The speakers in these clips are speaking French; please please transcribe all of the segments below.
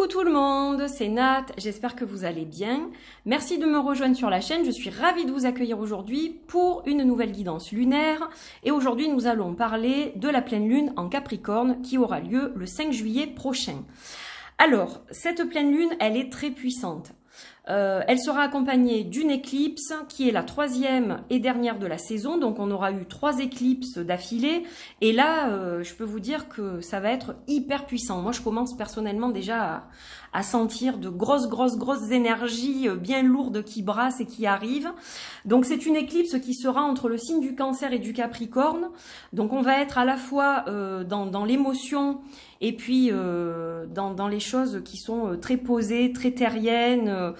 Coucou tout le monde, c'est Nat, j'espère que vous allez bien. Merci de me rejoindre sur la chaîne, je suis ravie de vous accueillir aujourd'hui pour une nouvelle guidance lunaire. Et aujourd'hui nous allons parler de la pleine lune en Capricorne qui aura lieu le 5 juillet prochain. Alors, cette pleine lune, elle est très puissante. Elle sera accompagnée d'une éclipse qui est la troisième et dernière de la saison. Donc on aura eu 3 éclipses d'affilée. Et là, je peux vous dire que ça va être hyper puissant. Moi, je commence personnellement déjà à sentir de grosses énergies bien lourdes qui brassent et qui arrivent. Donc c'est une éclipse qui sera entre le signe du Cancer et du Capricorne. Donc on va être à la fois dans l'émotion et puis dans les choses qui sont très posées, très terriennes,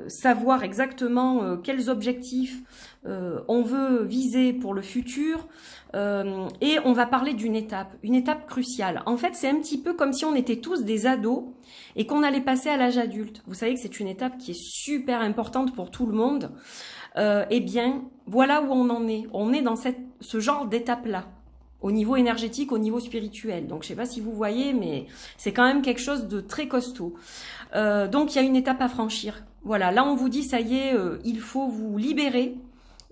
savoir exactement quels objectifs on veut viser pour le futur. Et on va parler d'une étape cruciale. En fait, c'est un petit peu comme si on était tous des ados et qu'on allait passer à l'âge adulte. Vous savez que c'est une étape qui est super importante pour tout le monde. Eh bien, voilà où on en est. On est dans ce genre d'étape-là, au niveau énergétique, au niveau spirituel. Donc, je ne sais pas si vous voyez, mais c'est quand même quelque chose de très costaud. Donc, il y a une étape à franchir. Voilà, là, on vous dit, ça y est, il faut vous libérer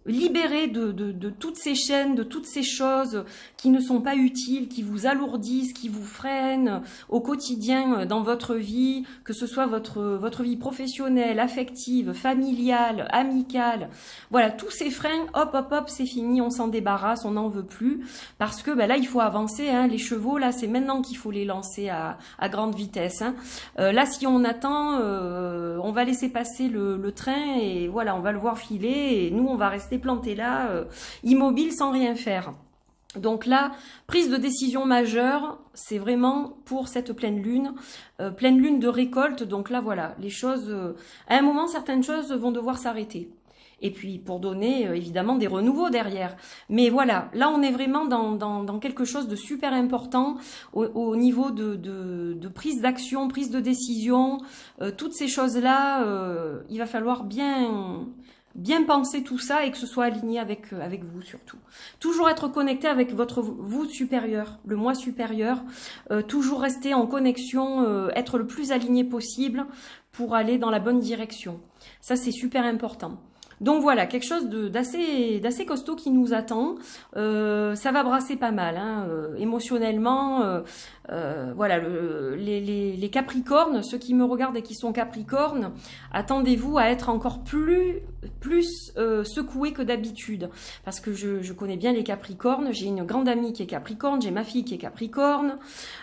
de toutes ces chaînes, de toutes ces choses qui ne sont pas utiles, qui vous alourdissent, qui vous freinent au quotidien dans votre vie, que ce soit votre vie professionnelle, affective, familiale, amicale. Voilà, tous ces freins, hop, c'est fini, on s'en débarrasse, on n'en veut plus. Parce que là, il faut avancer. Hein, les chevaux, là, c'est maintenant qu'il faut les lancer à grande vitesse. Hein. Là, si on attend, on va laisser passer le train et voilà, on va le voir filer et nous, on va rester planté là, immobile sans rien faire. Donc là, prise de décision majeure, c'est vraiment pour cette pleine lune de récolte. Donc là, voilà, les choses, à un moment, certaines choses vont devoir s'arrêter. Et puis pour donner évidemment des renouveaux derrière. Mais voilà, là on est vraiment dans quelque chose de super important au niveau de prise d'action, prise de décision. Toutes ces choses-là, il va falloir bien penser tout ça et que ce soit aligné avec vous surtout. Toujours être connecté avec votre vous supérieur, le moi supérieur. Toujours rester en connexion, être le plus aligné possible pour aller dans la bonne direction. Ça, c'est super important. Donc voilà, quelque chose d'assez costaud qui nous attend. Ça va brasser pas mal, hein, émotionnellement. Voilà, les Capricornes, ceux qui me regardent et qui sont Capricornes, attendez-vous à être encore plus secoués que d'habitude. Parce que je connais bien les Capricornes, j'ai une grande amie qui est Capricorne, j'ai ma fille qui est Capricorne.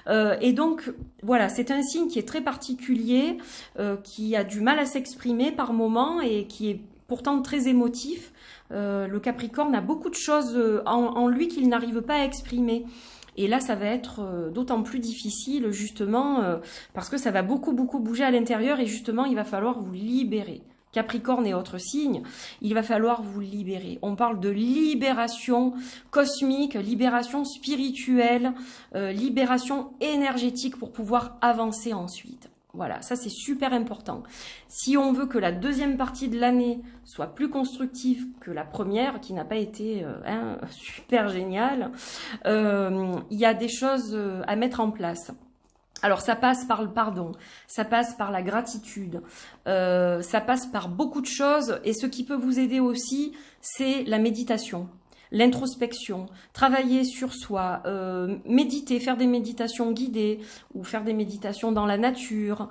Et donc, voilà, c'est un signe qui est très particulier, qui a du mal à s'exprimer par moments et qui est pourtant très émotif. Le Capricorne a beaucoup de choses en lui qu'il n'arrive pas à exprimer. Et là, ça va être d'autant plus difficile, justement, parce que ça va beaucoup bouger à l'intérieur et justement, il va falloir vous libérer. Capricorne et autres signes, il va falloir vous libérer. On parle de libération cosmique, libération spirituelle, libération énergétique pour pouvoir avancer ensuite. Voilà, ça c'est super important. Si on veut que la deuxième partie de l'année soit plus constructive que la première, qui n'a pas été super géniale, il y a des choses à mettre en place. Alors ça passe par le pardon, ça passe par la gratitude, ça passe par beaucoup de choses et ce qui peut vous aider aussi, c'est la méditation. L'introspection, travailler sur soi, méditer, faire des méditations guidées ou faire des méditations dans la nature,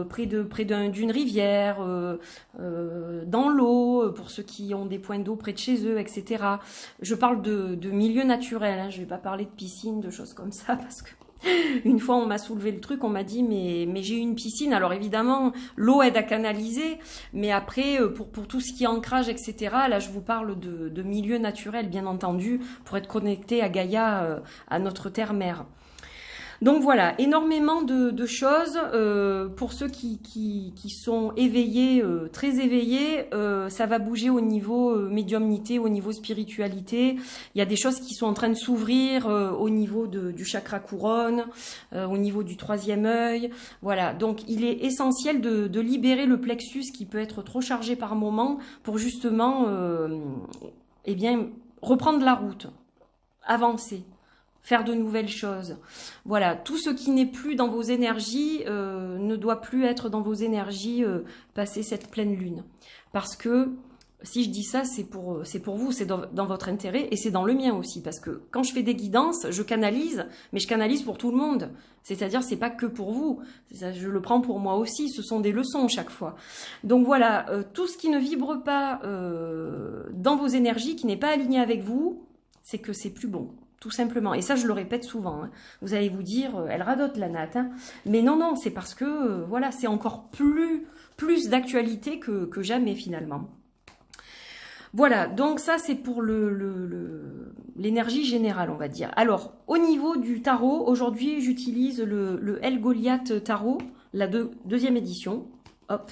près d'une rivière, dans l'eau, pour ceux qui ont des points d'eau près de chez eux, etc. Je parle de milieu naturel, hein, je vais pas parler de piscine, de choses comme ça, parce que une fois, on m'a soulevé le truc, on m'a dit mais j'ai une piscine. Alors évidemment, l'eau aide à canaliser, mais après, pour tout ce qui est ancrage, etc., là, je vous parle de milieu naturel, bien entendu, pour être connecté à Gaïa, à notre terre-mère. Donc voilà, énormément de choses. Pour ceux qui sont éveillés, très éveillés, ça va bouger au niveau médiumnité, au niveau spiritualité. Il y a des choses qui sont en train de s'ouvrir au niveau du chakra couronne, au niveau du 3e œil. Voilà, donc il est essentiel de libérer le plexus qui peut être trop chargé par moment pour justement reprendre la route, avancer. faire de nouvelles choses. Voilà, tout ce qui n'est plus dans vos énergies ne doit plus être dans vos énergies passer cette pleine lune. Parce que si je dis ça, c'est pour vous, c'est dans votre intérêt et c'est dans le mien aussi. Parce que quand je fais des guidances, je canalise, mais je canalise pour tout le monde. C'est-à-dire, c'est pas que pour vous. Je le prends pour moi aussi. Ce sont des leçons chaque fois. Donc voilà, tout ce qui ne vibre pas dans vos énergies, qui n'est pas aligné avec vous, c'est que c'est plus bon. Tout simplement. Et ça, je le répète souvent. Hein. Vous allez vous dire, elle radote la Nat. Hein. Mais non, c'est parce que, voilà, c'est encore plus d'actualité que jamais finalement. Voilà, donc ça c'est pour l'énergie générale, on va dire. Alors, au niveau du tarot, aujourd'hui j'utilise le El Goliath Tarot, la deuxième édition. Hop.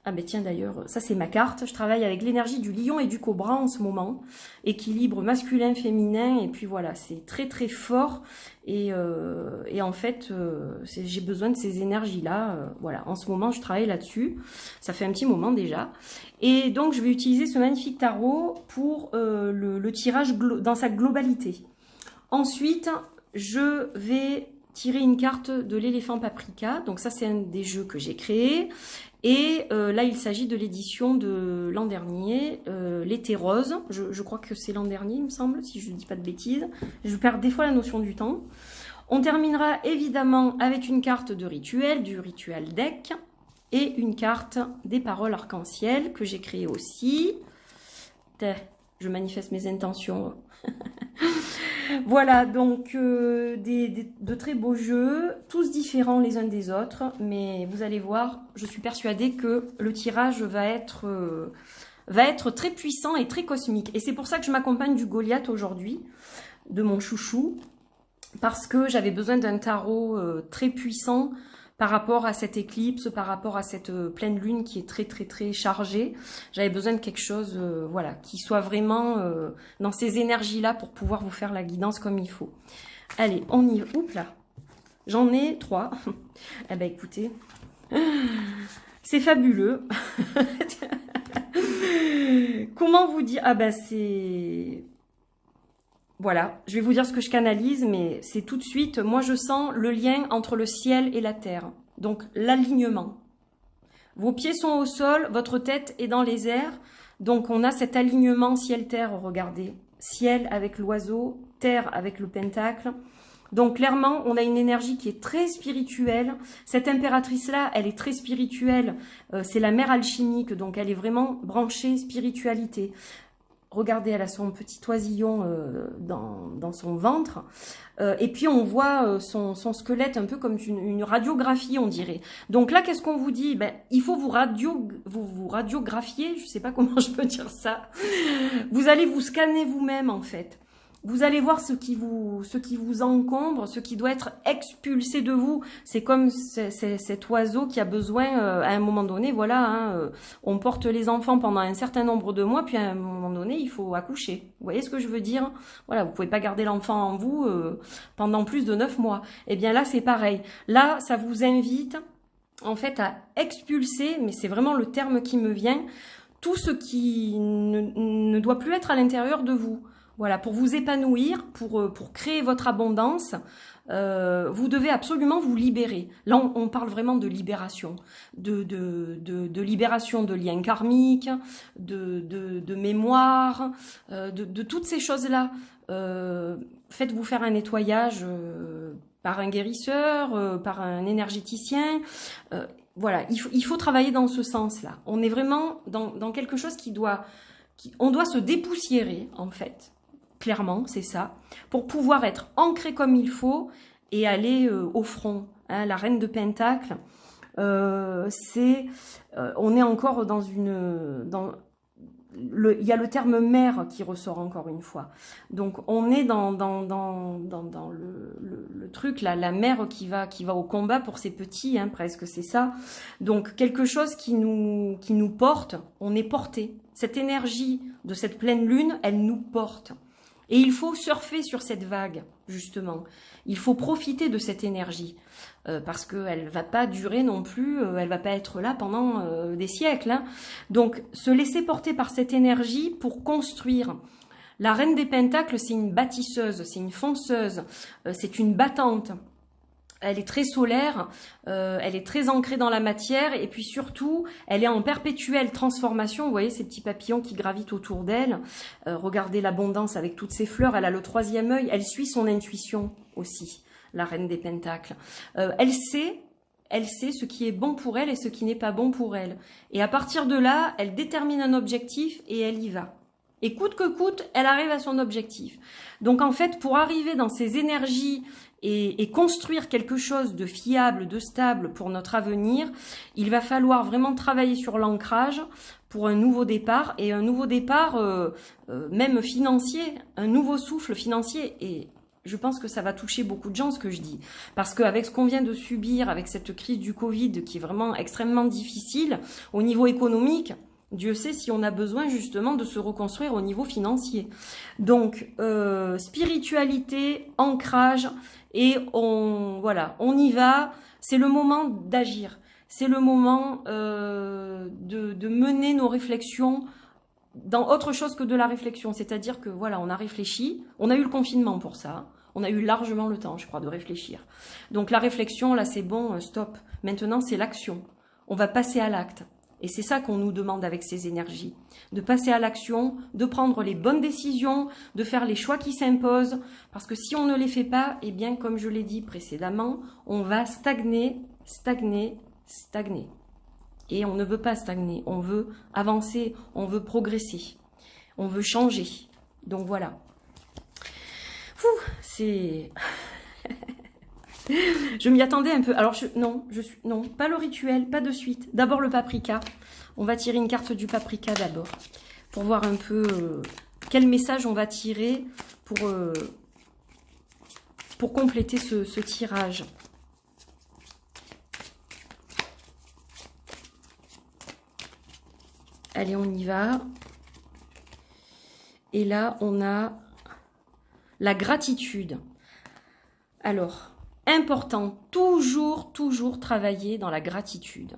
Ah ben tiens d'ailleurs, ça c'est ma carte. Je travaille avec l'énergie du lion et du cobra en ce moment. Équilibre masculin-féminin. Et puis voilà, c'est très fort. Et en fait, j'ai besoin de ces énergies-là. Voilà, en ce moment, je travaille là-dessus. Ça fait un petit moment déjà. Et donc, je vais utiliser ce magnifique tarot pour le tirage dans sa globalité. Ensuite, je vais tirer une carte de l'éléphant paprika. Donc ça, c'est un des jeux que j'ai créé. Et là, il s'agit de l'édition de l'an dernier, l'été rose. Je crois que c'est l'an dernier, il me semble, si je ne dis pas de bêtises. Je perds des fois la notion du temps. On terminera évidemment avec une carte de rituel, du rituel deck, et une carte des paroles arc-en-ciel que j'ai créée aussi. Je manifeste mes intentions. Voilà, donc de très beaux jeux, tous différents les uns des autres, mais vous allez voir, je suis persuadée que le tirage va être très puissant et très cosmique. Et c'est pour ça que je m'accompagne du Goliath aujourd'hui, de mon chouchou, parce que j'avais besoin d'un tarot très puissant par rapport à cette éclipse, par rapport à cette pleine lune qui est très chargée. J'avais besoin de quelque chose voilà, qui soit vraiment dans ces énergies-là pour pouvoir vous faire la guidance comme il faut. Allez, on y va. Oups là, j'en ai 3. Eh ben écoutez, c'est fabuleux. Comment vous dire? Ah ben c'est... Voilà, je vais vous dire ce que je canalise, mais c'est tout de suite, moi je sens le lien entre le ciel et la terre. Donc l'alignement. Vos pieds sont au sol, votre tête est dans les airs. Donc on a cet alignement ciel-terre, regardez. Ciel avec l'oiseau, terre avec le pentacle. Donc clairement, on a une énergie qui est très spirituelle. Cette impératrice-là, elle est très spirituelle. C'est la mère alchimique, donc elle est vraiment branchée spiritualité. Regardez, elle a son petit oisillon dans son ventre. Et puis, on voit son squelette un peu comme une radiographie, on dirait. Donc là, qu'est-ce qu'on vous dit? Ben, il faut vous radiographier. Je ne sais pas comment je peux dire ça. Vous allez vous scanner vous-même, en fait. Vous allez voir ce qui vous encombre, ce qui doit être expulsé de vous. C'est comme cet oiseau qui a besoin, à un moment donné, voilà, hein, on porte les enfants pendant un certain nombre de mois, puis à un moment donné, il faut accoucher. Vous voyez ce que je veux dire? Voilà, vous pouvez pas garder l'enfant en vous pendant plus de 9 mois. Eh bien là, c'est pareil. Là, ça vous invite, en fait, à expulser, mais c'est vraiment le terme qui me vient, tout ce qui ne doit plus être à l'intérieur de vous. Voilà, pour vous épanouir, pour créer votre abondance, vous devez absolument vous libérer. Là, on parle vraiment de libération, de libération de liens karmiques, de mémoire, de toutes ces choses-là. Faites-vous faire un nettoyage par un guérisseur, par un énergéticien. Voilà, il faut travailler dans ce sens-là. On est vraiment dans quelque chose on doit se dépoussiérer, en fait. Clairement, c'est ça, pour pouvoir être ancré comme il faut et aller au front. Hein, la reine de Pentacle, on est encore il y a le terme mère qui ressort encore une fois. Donc on est dans le truc là, la mère qui va au combat pour ses petits, hein, presque c'est ça. Donc quelque chose qui nous porte, on est porté. Cette énergie de cette pleine lune, elle nous porte. Et il faut surfer sur cette vague, justement. Il faut profiter de cette énergie, parce qu'elle ne va pas durer non plus, elle ne va pas être là pendant des siècles. Hein. Donc, se laisser porter par cette énergie pour construire. La reine des pentacles, c'est une bâtisseuse, c'est une fonceuse, c'est une battante. Elle est très solaire, elle est très ancrée dans la matière et puis surtout, elle est en perpétuelle transformation. Vous voyez ces petits papillons qui gravitent autour d'elle. Regardez l'abondance avec toutes ces fleurs. Elle a le troisième œil. Elle suit son intuition aussi, la reine des pentacles. Elle sait ce qui est bon pour elle et ce qui n'est pas bon pour elle. Et à partir de là, elle détermine un objectif et elle y va. Et coûte que coûte, elle arrive à son objectif. Donc en fait, pour arriver dans ces énergies et construire quelque chose de fiable, de stable pour notre avenir, il va falloir vraiment travailler sur l'ancrage pour un nouveau départ, et un nouveau départ même financier, un nouveau souffle financier. Et je pense que ça va toucher beaucoup de gens, ce que je dis. Parce qu'avec ce qu'on vient de subir, avec cette crise du Covid qui est vraiment extrêmement difficile, au niveau économique, Dieu sait si on a besoin justement de se reconstruire au niveau financier. Donc, spiritualité, ancrage, et voilà, on y va. C'est le moment d'agir. C'est le moment de mener nos réflexions dans autre chose que de la réflexion. C'est-à-dire que voilà, on a réfléchi, on a eu le confinement pour ça. On a eu largement le temps, je crois, de réfléchir. Donc la réflexion, là, c'est bon, stop. Maintenant, c'est l'action. On va passer à l'acte. Et c'est ça qu'on nous demande avec ces énergies, de passer à l'action, de prendre les bonnes décisions, de faire les choix qui s'imposent, parce que si on ne les fait pas, eh bien, comme je l'ai dit précédemment, on va stagner, stagner, stagner. Et on ne veut pas stagner, on veut avancer, on veut progresser, on veut changer. Donc voilà. C'est... Je m'y attendais un peu. Alors, non, pas le rituel, pas de suite. D'abord le paprika. On va tirer une carte du paprika d'abord. Pour voir un peu quel message on va tirer pour compléter ce tirage. Allez, on y va. Et là, on a la gratitude. Alors... important, toujours travailler dans la gratitude.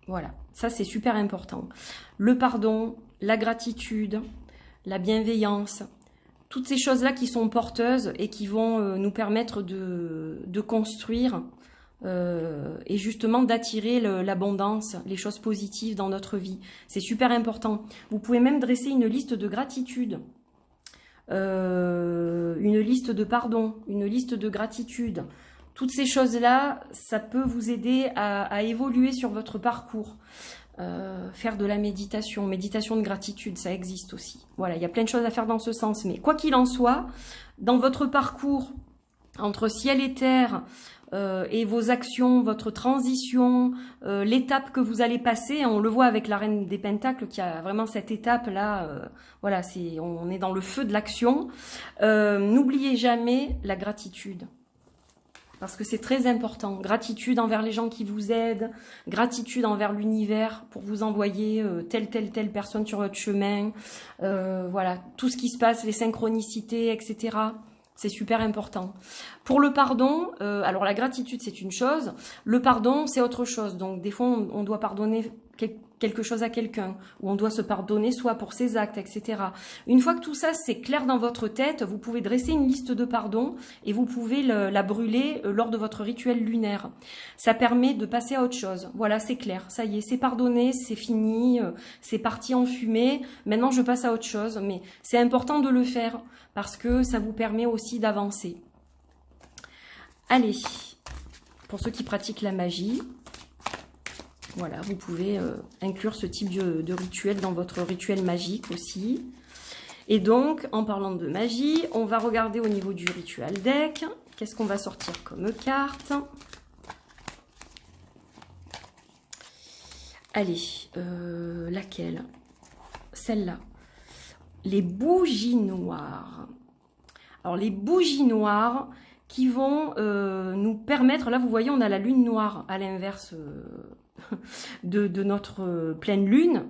Voilà, ça c'est super important. Le pardon, la gratitude, la bienveillance, toutes ces choses-là qui sont porteuses et qui vont nous permettre de construire et justement d'attirer l'abondance, les choses positives dans notre vie. C'est super important. Vous pouvez même dresser une liste de gratitude. Une liste de pardon, une liste de gratitude. Toutes ces choses-là, ça peut vous aider à évoluer sur votre parcours. Faire de la méditation de gratitude, ça existe aussi. Voilà, il y a plein de choses à faire dans ce sens. Mais quoi qu'il en soit, dans votre parcours, entre ciel et terre, et vos actions, votre transition, l'étape que vous allez passer, on le voit avec la reine des pentacles qui a vraiment cette étape-là, voilà, on est dans le feu de l'action. N'oubliez jamais la gratitude. Parce que c'est très important. Gratitude envers les gens qui vous aident, gratitude envers l'univers pour vous envoyer telle personne sur votre chemin. Voilà, tout ce qui se passe, les synchronicités, etc. C'est super important. Pour le pardon, alors la gratitude c'est une chose, le pardon c'est autre chose. Donc des fois on doit pardonner quelque chose à quelqu'un, ou on doit se pardonner soit pour ses actes, etc. Une fois que tout ça c'est clair dans votre tête, vous pouvez dresser une liste de pardons et vous pouvez la brûler lors de votre rituel lunaire. Ça permet de passer à autre chose. Voilà, c'est clair, ça y est, c'est pardonné, c'est fini, c'est parti en fumée. Maintenant je passe à autre chose, mais c'est important de le faire parce que ça vous permet aussi d'avancer. Allez, pour ceux qui pratiquent la magie, voilà, vous pouvez inclure ce type de rituel dans votre rituel magique aussi. Et donc, en parlant de magie, on va regarder au niveau du ritual deck. Qu'est-ce qu'on va sortir comme carte? Allez, laquelle? Celle-là. Les bougies noires. Alors, les bougies noires qui vont nous permettre... Là, vous voyez, on a la lune noire à l'inverse... de notre pleine lune.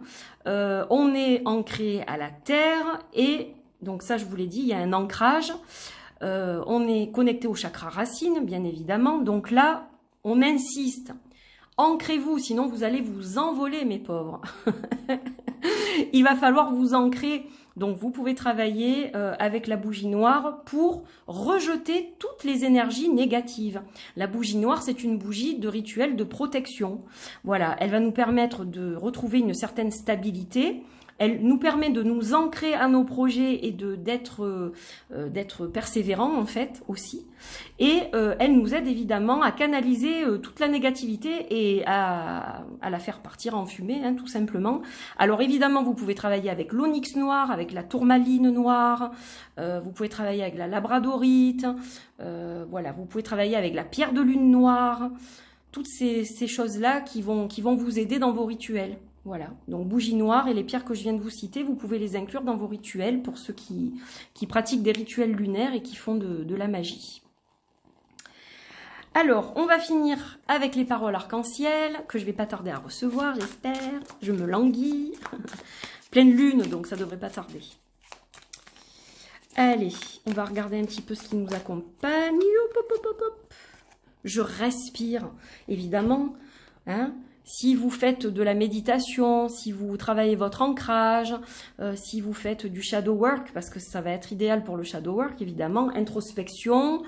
On est ancré à la terre et donc ça je vous l'ai dit, il y a un ancrage. On est connecté au chakra racine bien évidemment. Donc là on insiste, ancrez-vous sinon vous allez vous envoler mes pauvres. Il va falloir vous ancrer Donc vous pouvez travailler avec la bougie noire pour rejeter toutes les énergies négatives. La bougie noire, c'est une bougie de rituel de protection. Voilà, elle va nous permettre de retrouver une certaine stabilité. Elle nous permet de nous ancrer à nos projets et d'être persévérants en fait aussi. Et elle nous aide évidemment à canaliser toute la négativité et à la faire partir en fumée, hein, tout simplement. Alors évidemment, vous pouvez travailler avec l'onyx noir, avec la tourmaline noire, vous pouvez travailler avec la labradorite, voilà, vous pouvez travailler avec la pierre de lune noire, toutes ces choses-là qui vont vous aider dans vos rituels. Voilà, donc bougie noire et les pierres que je viens de vous citer, vous pouvez les inclure dans vos rituels pour ceux qui pratiquent des rituels lunaires et qui font de la magie. Alors, on va finir avec les paroles arc-en-ciel, que je vais pas tarder à recevoir, j'espère. Je me languis. Pleine lune, donc ça devrait pas tarder. Allez, on va regarder un petit peu ce qui nous accompagne. Hop, hop, hop, hop. Je respire, évidemment, hein. Si vous faites de la méditation, si vous travaillez votre ancrage, si vous faites du shadow work, parce que ça va être idéal pour le shadow work, évidemment, introspection,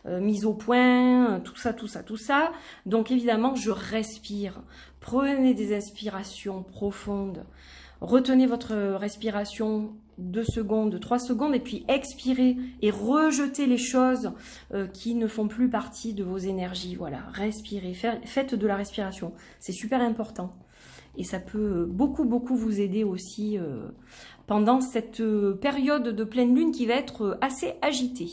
mise au point, tout ça, tout ça, tout ça. Donc évidemment, je respire. Prenez des inspirations profondes. Retenez votre respiration 2 secondes, 3 secondes, et puis expirez et rejetez les choses qui ne font plus partie de vos énergies. Voilà, respirez, faites de la respiration, c'est super important. Et ça peut beaucoup, beaucoup vous aider aussi pendant cette période de pleine lune qui va être assez agitée.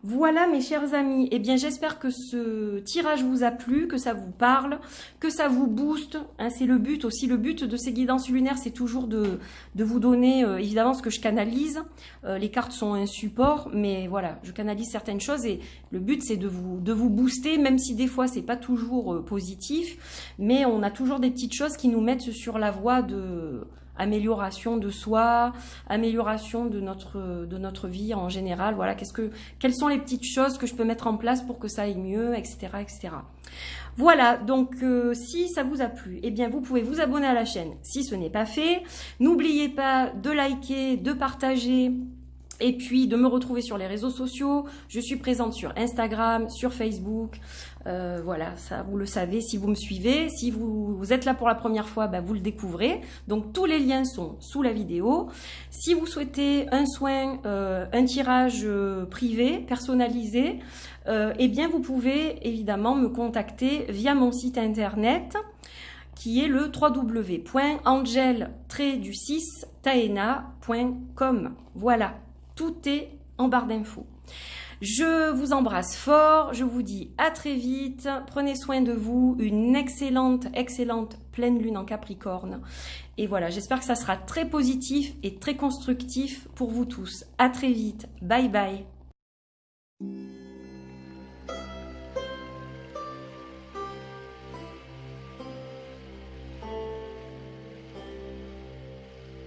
Voilà mes chers amis, eh bien j'espère que ce tirage vous a plu, que ça vous parle, que ça vous booste, hein, c'est le but aussi, le but de ces guidances lunaires c'est toujours de vous donner évidemment ce que je canalise, les cartes sont un support, mais voilà, je canalise certaines choses et le but c'est de vous booster, même si des fois c'est pas toujours positif, mais on a toujours des petites choses qui nous mettent sur la voie de amélioration de soi, amélioration de notre vie en général. Voilà, quelles sont les petites choses que je peux mettre en place pour que ça aille mieux, etc., etc. Voilà, donc si ça vous a plu, eh bien vous pouvez vous abonner à la chaîne si ce n'est pas fait. N'oubliez pas de liker, de partager. Et puis de me retrouver sur les réseaux sociaux. Je suis présente sur Instagram, sur Facebook. Voilà, ça vous le savez si vous me suivez. Si vous êtes là pour la première fois, bah, vous le découvrez. Donc tous les liens sont sous la vidéo. Si vous souhaitez un soin, un tirage privé, personnalisé, eh bien vous pouvez évidemment me contacter via mon site internet qui est le www.angel-taena.com. Voilà. Tout est en barre d'infos. Je vous embrasse fort, je vous dis à très vite, prenez soin de vous, une excellente, excellente pleine lune en Capricorne. Et voilà, j'espère que ça sera très positif et très constructif pour vous tous. À très vite, bye bye.